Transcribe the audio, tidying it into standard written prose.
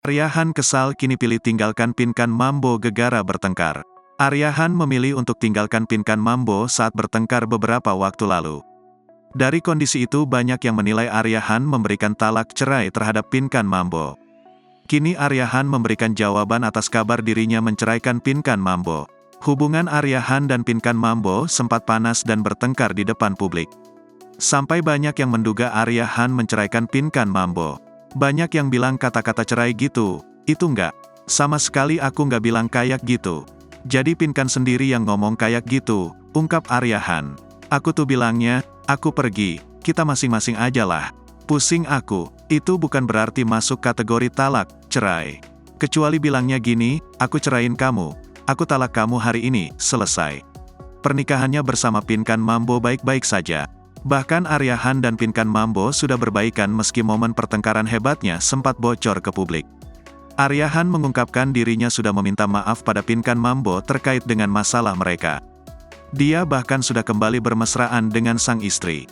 Arya Han kesal kini pilih tinggalkan Pinkan Mambo gegara bertengkar. Arya Han memilih untuk tinggalkan Pinkan Mambo saat bertengkar beberapa waktu lalu. Dari kondisi itu banyak yang menilai Arya Han memberikan talak cerai terhadap Pinkan Mambo. Kini Arya Han memberikan jawaban atas kabar dirinya menceraikan Pinkan Mambo. Hubungan Arya Han dan Pinkan Mambo sempat panas dan bertengkar di depan publik. Sampai banyak yang menduga Arya Han menceraikan Pinkan Mambo. Banyak yang bilang kata-kata cerai gitu, itu enggak. Sama sekali aku nggak bilang kayak gitu. Jadi Pinkan sendiri yang ngomong kayak gitu, ungkap Arya Han. Aku tuh bilangnya, aku pergi, kita masing-masing aja lah. Pusing aku, itu bukan berarti masuk kategori talak, cerai. Kecuali bilangnya gini, aku ceraiin kamu, aku talak kamu hari ini, selesai. Pernikahannya bersama Pinkan Mambo baik-baik saja. Bahkan Arya Han dan Pinkan Mambo sudah berbaikan meski momen pertengkaran hebatnya sempat bocor ke publik. Arya Han mengungkapkan dirinya sudah meminta maaf pada Pinkan Mambo terkait dengan masalah mereka. Dia bahkan sudah kembali bermesraan dengan sang istri.